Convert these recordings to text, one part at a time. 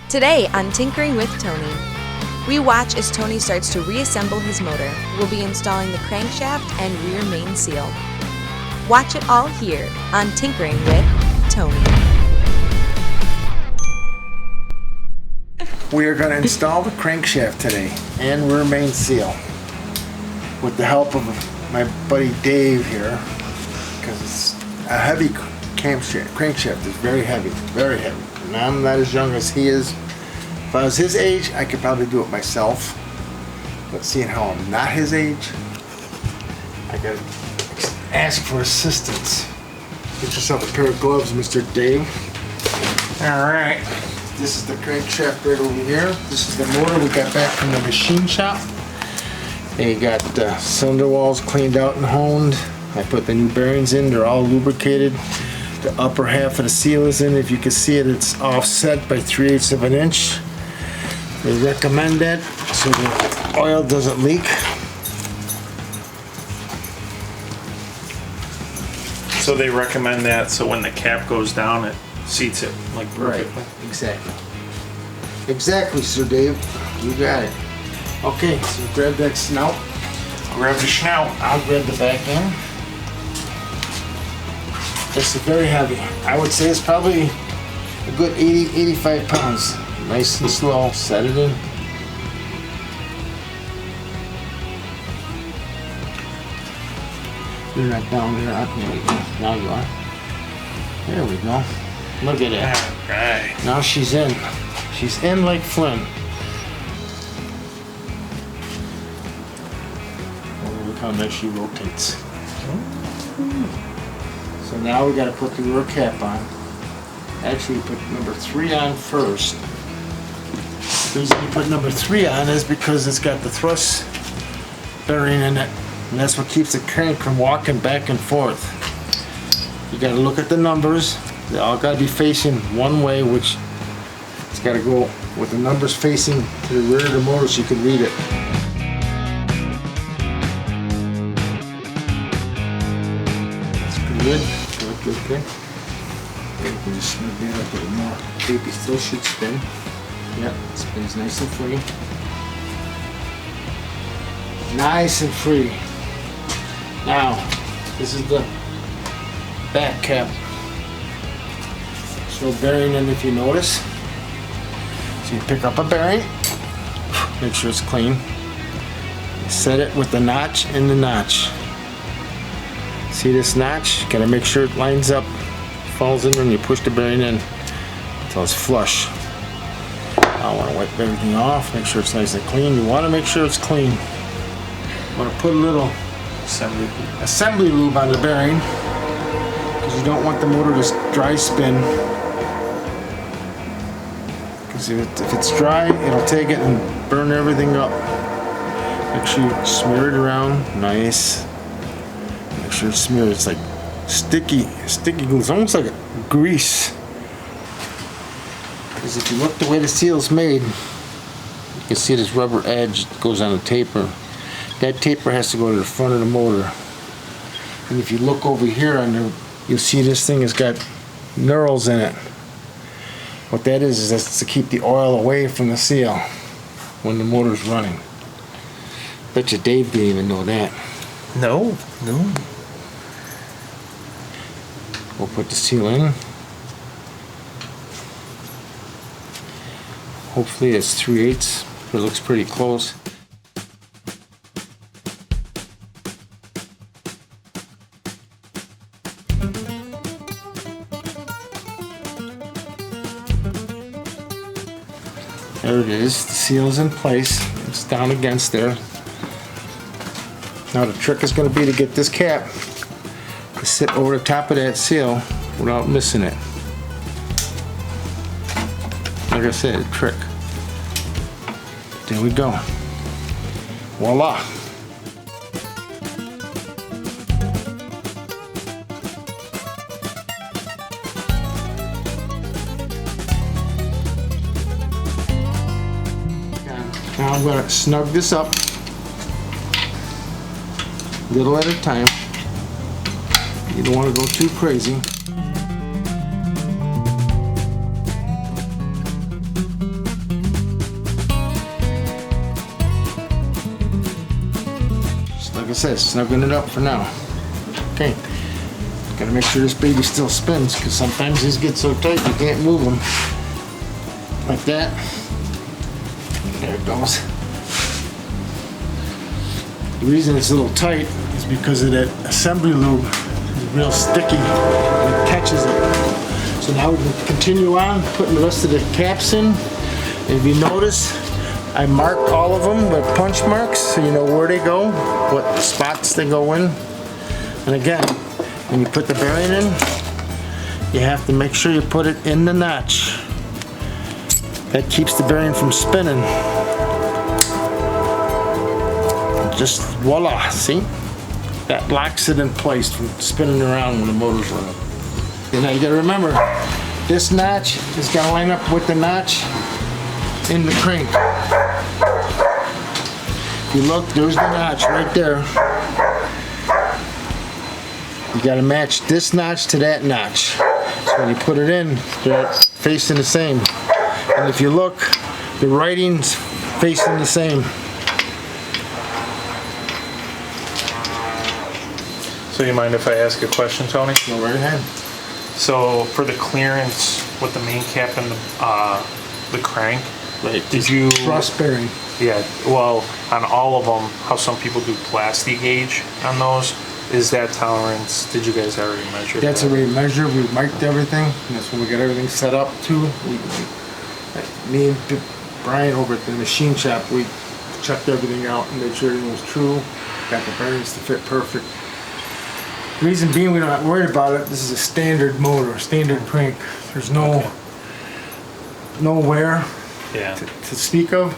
Today on Tinkering with Tony, we watch as Tony starts to reassemble his motor. We'll be installing the crankshaft and rear main seal. Watch it all here on Tinkering with Tony. We are going to install the crankshaft today and rear main seal with the help of my buddy Dave here, because it's a heavy crankshaft. It's very heavy, very heavy. And I'm not as young as he is. If I was his age, I could probably do it myself. But seeing how I'm not his age, I gotta ask for assistance. Get yourself a pair of gloves, Mr. Dave. Alright. This is the crankshaft right over here. This is the motor we got back from the machine shop. They got the cylinder walls cleaned out and honed. I put the new bearings in, they're all lubricated. The upper half of the seal is in. If you can see it, it's offset by 3/8 of an inch. They recommend that so the oil doesn't leak. So they recommend that so when the cap goes down, it seats it like perfectly. Right, exactly. Exactly, Sir Dave. You got it. Okay, so grab that snout. Grab the snout. I'll grab the back end. This is very heavy. I would say it's probably a good 80-85 pounds. Nice and slow. Set it in. You're not down there. There we go. Now you are. There we go. Look at that. Alright. Now she's in. She's in like Flynn. Oh, look how nice she rotates. So now we got to put the rear cap on. Actually, put number 3 on first. The reason you put number 3 on is because it's got the thrust bearing in it, and that's what keeps the crank from walking back and forth. You got to look at the numbers. They all got to be facing one way, which it's got to go with the numbers facing to the rear of the motor so you can read it. Good. Good. You can just smooth that up a little more. Baby still should spin. Yep, it spins nice and free. Nice and free. Now, this is the back cap. There's no bearing in, if you notice. So you pick up a bearing, make sure it's clean. Set it with the notch in the notch. See this notch? Gotta make sure it lines up, falls in when you push the bearing in until it's flush. I want to wipe everything off, make sure it's nice and clean. You want to make sure it's clean. You want to put a little assembly lube on the bearing because you don't want the motor to dry spin. Because if it's dry, it'll take it and burn everything up. Make sure you smear it around, nice. Make sure it's smeared. It's like sticky glue. It's almost like grease. Because if you look the way the seal's made, you can see this rubber edge that goes on the taper. That taper has to go to the front of the motor. And if you look over here on there, you'll see this thing has got knurls in it. What that is that's to keep the oil away from the seal when the motor's running. Bet you Dave didn't even know that. No. We'll put the seal in. Hopefully it's 3/8, but it looks pretty close. There it is, the seal's in place. It's down against there. Now the trick is going to be to get this cap to sit over the top of that seal without missing it. Like I said, a trick. There we go. Voila. Now I'm going to snug this up little at a time. You don't want to go too crazy. like I said, snugging it up for now. Okay. Gotta make sure this baby still spins, because sometimes these get so tight you can't move them. Like that. There it goes. The reason it's a little tight is because of that assembly lube is real sticky and it catches it. So now we can continue on putting the rest of the caps in. If you notice, I marked all of them with punch marks so you know where they go, what spots they go in. And again, when you put the bearing in, you have to make sure you put it in the notch. That keeps the bearing from spinning. Just voila, see? That locks it in place from spinning around when the motor's running. And now you gotta remember, this notch is gonna line up with the notch in the crank. If you look, there's the notch right there. You gotta match this notch to that notch. So when you put it in, they're facing the same. And if you look, the writing's facing the same. So you mind if I ask a question, Tony? Go right ahead. So for the clearance with the main cap and the crank, Right. did you? Cross bearing. Yeah. Well, on all of them, how some people do plasti gauge on those. Is that tolerance? Did you guys already measure? That's that? already measured. We marked everything. And that's when we got everything set up too. Me and Brian over at the machine shop, we checked everything out and made sure everything was true. Got the bearings to fit perfect. Reason being, we're not worried about it. This is a standard motor, standard crank. There's no wear Yeah. to speak of.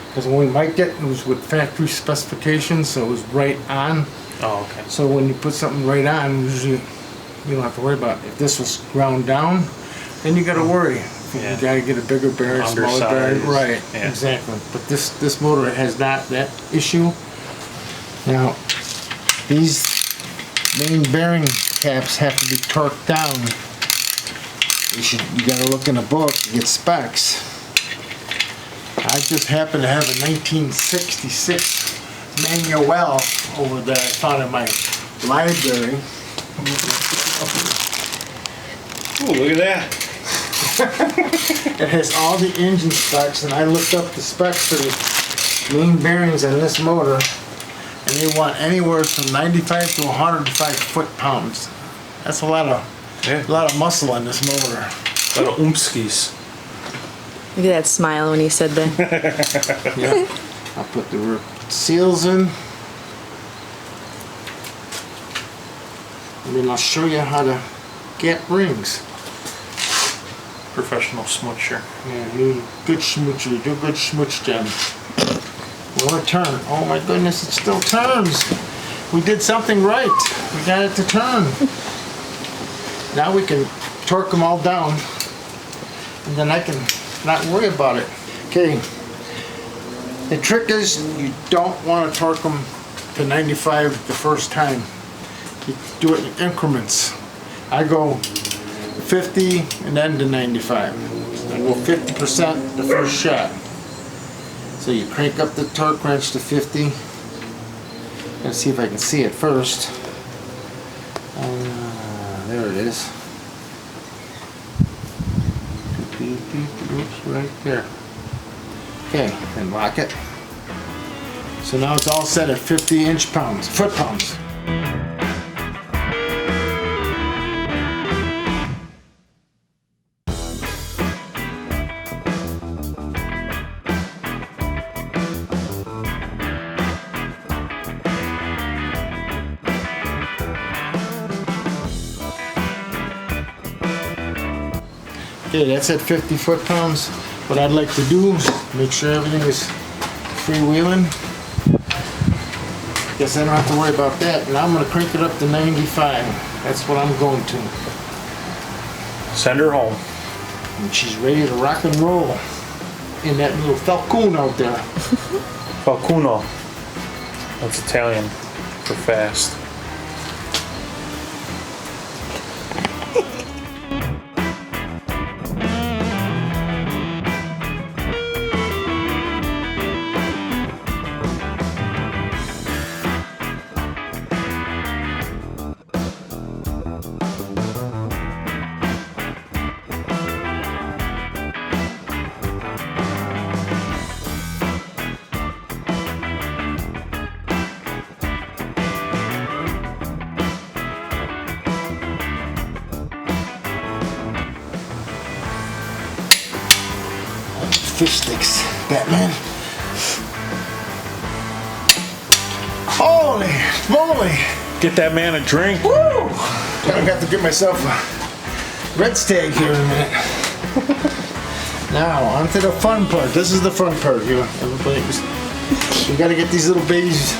Because when we mic'd it, it was with factory specifications, so it was right on. Oh, okay. So when you put something right on, usually you don't have to worry about it. If this was ground down, then you got to worry. Yeah. You got to get a bigger bearing, smaller bearing. Undersized. Right, Yeah. exactly. But this motor has not that issue. Now, these main bearing caps have to be torqued down. You got to look in a book to get specs. I just happen to have a 1966 manual over there I found in my library. Oh, look at that. It has all the engine specs, and I looked up the specs for the main bearings on this motor, and they want anywhere from 95 to 105 foot-pounds. That's a lot of muscle in this motor. A lot of oomskis. Look at that smile when he said that. Yeah. I'll put the seals in. And then I'll show you how to get rings. Professional smoocher. Yeah, you good schmoocher. You do a good schmooch job. We want to turn. Oh my goodness, it still turns. We did something right. We got it to turn. Now we can torque them all down. And then I can not worry about it. Okay. The trick is you don't want to torque them to 95 the first time. You do it in increments. I go 50 and then to 95. I go 50% the first shot. So you crank up the torque wrench to 50. Let's see if I can see it first. There it is. Oops, right there. Okay, and lock it. So now it's all set at 50 foot-pounds. Okay, that's at 50 foot-pounds. What I'd like to do is make sure everything is freewheeling. Guess I don't have to worry about that. Now I'm going to crank it up to 95. That's what I'm going to. Send her home. And she's ready to rock and roll in that little Falcon out there. Falcuno. That's Italian for fast. fish sticks, Batman. Holy moly! Get that man a drink. Woo! I got to get myself a red stag here in a minute. Now, on to the fun part. This is the fun part here. Everybody, we gotta get these little babies,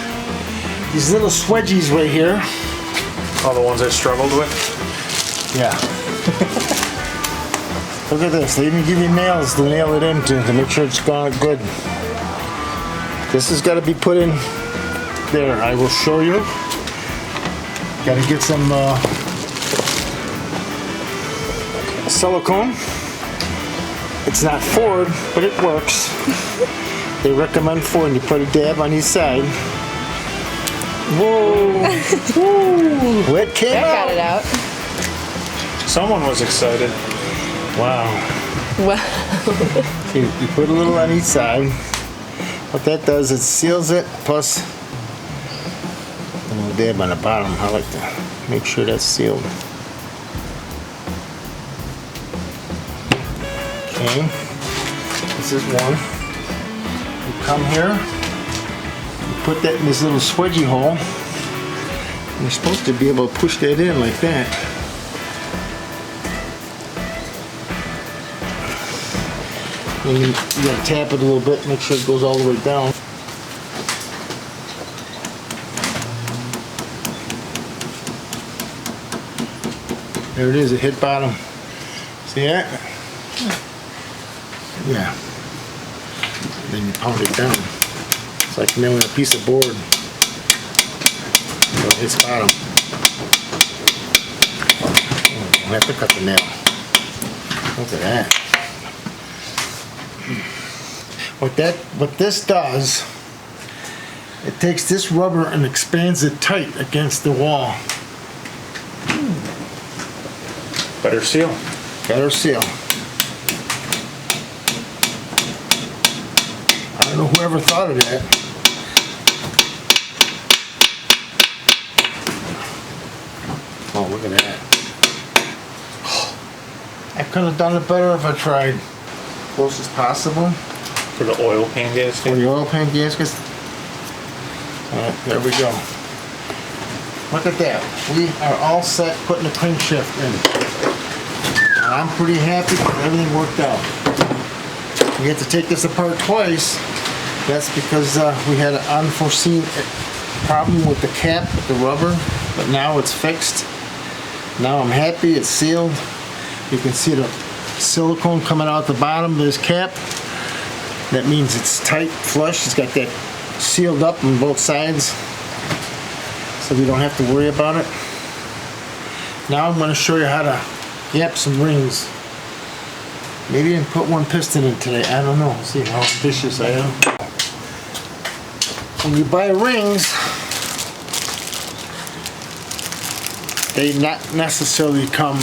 these little swedgies right here. All the ones I struggled with. Yeah. Look at this. They even give you nails to nail it into to make sure it's gone good. This has got to be put in there. I will show you. Got to get some silicone. It's not Ford, but it works. They recommend Ford, and you put a dab on each side. Whoa! Whoa! What came That got it out. Someone was excited. Wow. Well, You put a little on each side. What that does, it seals it, plus a little dab on the bottom. I like to make sure that's sealed. Okay, this is one. You come here, you put that in this little swedgy hole. And you're supposed to be able to push that in like that. And you gotta tap it a little bit, make sure it goes all the way down. There it is, it hit bottom. See that? Yeah. Then you pound it down. It's like nailing a piece of board. So it hits bottom. Oh, I have to cut the nail. Look at that. What this does, it takes this rubber and expands it tight against the wall. Better seal. Better seal. I don't know whoever thought of that. Oh, look at that. I could have done it better if I tried. Close as possible. For the oil pan For gasket. the oil pan gaskets. Alright, there we go. Look at that. We are all set putting the crankshaft in. And I'm pretty happy that everything worked out. We had to take this apart twice. That's because we had an unforeseen problem with the cap, with the rubber, but now it's fixed. Now I'm happy it's sealed. You can see the silicone coming out the bottom of this cap. That means it's tight, flush. It's got that sealed up on both sides, so we don't have to worry about it. Now I'm going to show you how to gap some rings. Maybe I can put one piston in today. I don't know. See how ambitious I am. When you buy rings, they not necessarily come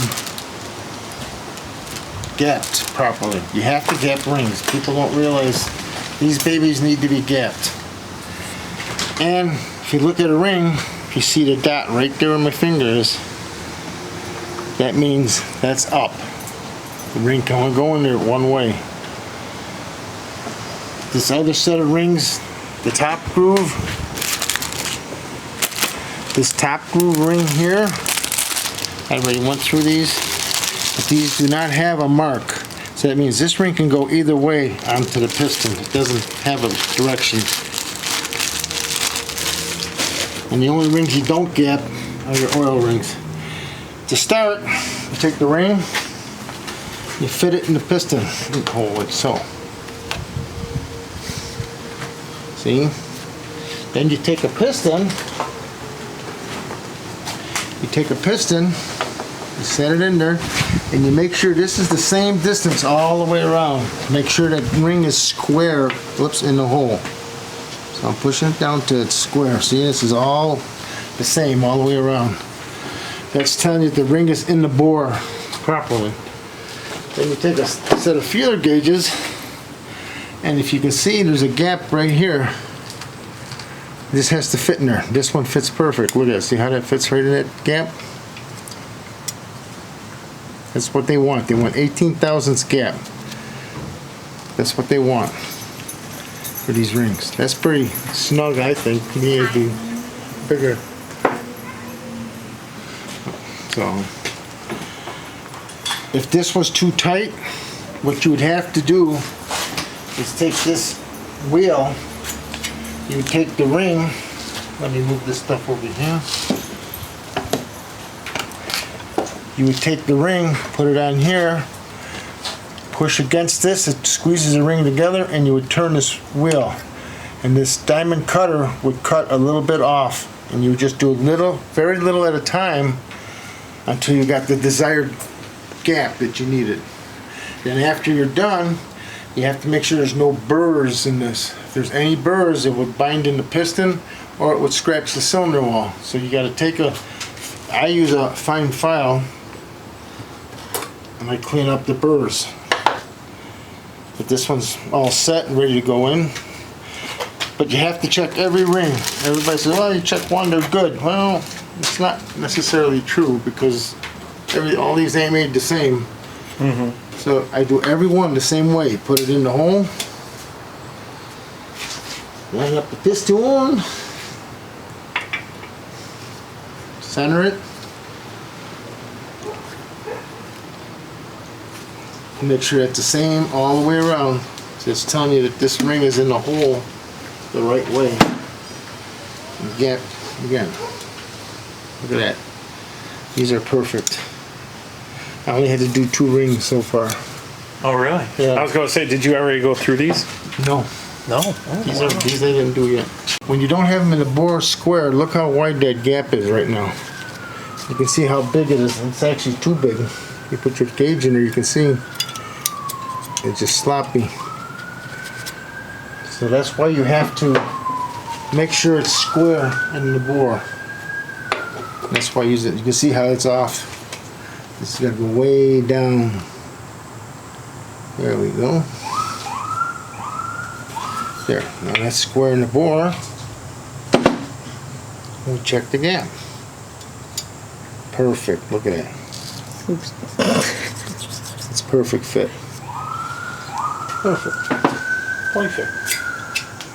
gapped properly. You have to gap rings. People don't realize these babies need to be gapped. And if you look at a ring, you see the dot right there on my fingers. That means that's up. The ring can only go in there one way. This other set of rings, the top groove, this top groove ring here, I already went through these, but these do not have a mark. So that means this ring can go either way onto the piston. It doesn't have a direction. And the only rings you don't gap are your oil rings. To start, you take the ring, you fit it in the piston hole like so. See? Then you take a piston, you set it in there, and you make sure this is the same distance all the way around. Make sure that ring is square, whoops, in the hole. So I'm pushing it down to it's square. See, this is all the same all the way around. That's telling you the ring is in the bore properly. Then you take a set of feeler gauges, and if you can see, there's a gap right here. This has to fit in there. This one fits perfect. Look at it. See how that fits right in that gap? That's what they want. They want 18 thousandths gap. That's what they want for these rings. That's pretty snug, I think. To me, it'd be bigger. So, if this was too tight, what you would have to do is take this wheel, you would take the ring, let me move this stuff over here. You would take the ring, put it on here, push against this, it squeezes the ring together, and you would turn this wheel. And this diamond cutter would cut a little bit off, and you would just do a little, very little at a time until you got the desired gap that you needed. Then after you're done, you have to make sure there's no burrs in this. If there's any burrs, it would bind in the piston or it would scratch the cylinder wall. So you got to take I use a fine file and I clean up the burrs. But this one's all set and ready to go in. But you have to check every ring. Everybody says, well, you check one, they're good. Well, it's not necessarily true because all these ain't made the same. So I do every one the same way. Put it in the hole. Line up the piston. Center it. Make sure it's the same all the way around. So it's telling you that this ring is in the hole the right way. Again. Look at that. These are perfect. I only had to do 2 rings so far. Oh, really? Yeah. I was going to say, did you already go through these? No. No. These I didn't do yet. When you don't have them in the bore square, look how wide that gap is right now. You can see how big it is. It's actually too big. You put your gauge in there, you can see it's just sloppy. So that's why you have to make sure it's square in the bore. That's why I use it. You can see how it's off. This is going to go way down. There we go. There. Now that's square in the bore. We'll check the gap. Perfect. Look at that. It's perfect fit. Perfect.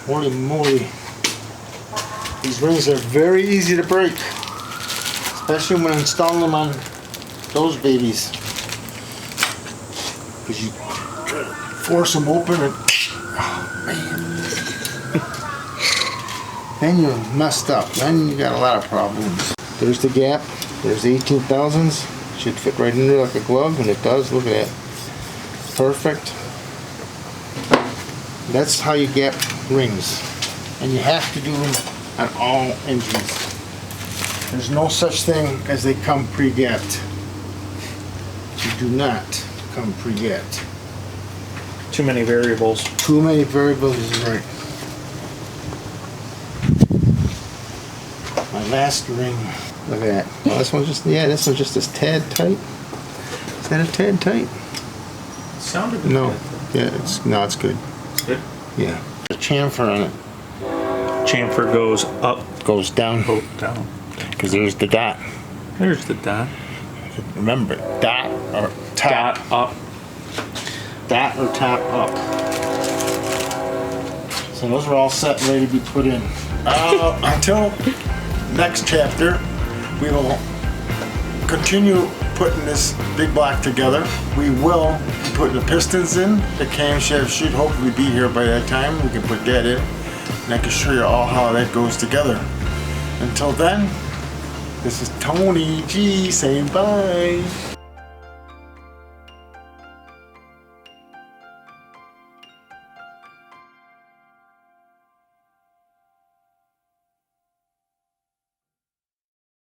Holy moly. These rings are very easy to break. Especially when installing them on those babies. Because you force them open and oh man. Then you're messed up. Then you got a lot of problems. There's the gap. There's the 18,000s. Should fit right in there like a glove, and it does. Look at that. Perfect. That's how you gap rings. And you have to do them on all engines. There's no such thing as they come pre-gapped. You do not come pre-gapped. Too many variables. Too many variables is right. My last ring. Look at that. Oh, this one's just, this one's just a tad tight. Is that a tad tight? It sounded good. No. Yeah, it's good. It's good? Yeah. The chamfer on it. Chamfer goes up. Goes down. Oh, down. Because there's the dot. There's the dot. Remember, dot or top. Dot up. Dot or top up. So those are all set and ready to be put in. Until next chapter, we will continue putting this big block together. We will be putting the pistons in. The camshaft should hopefully be here by that time. We can put that in. And I can show you all how that goes together. Until then, this is Tony G saying bye.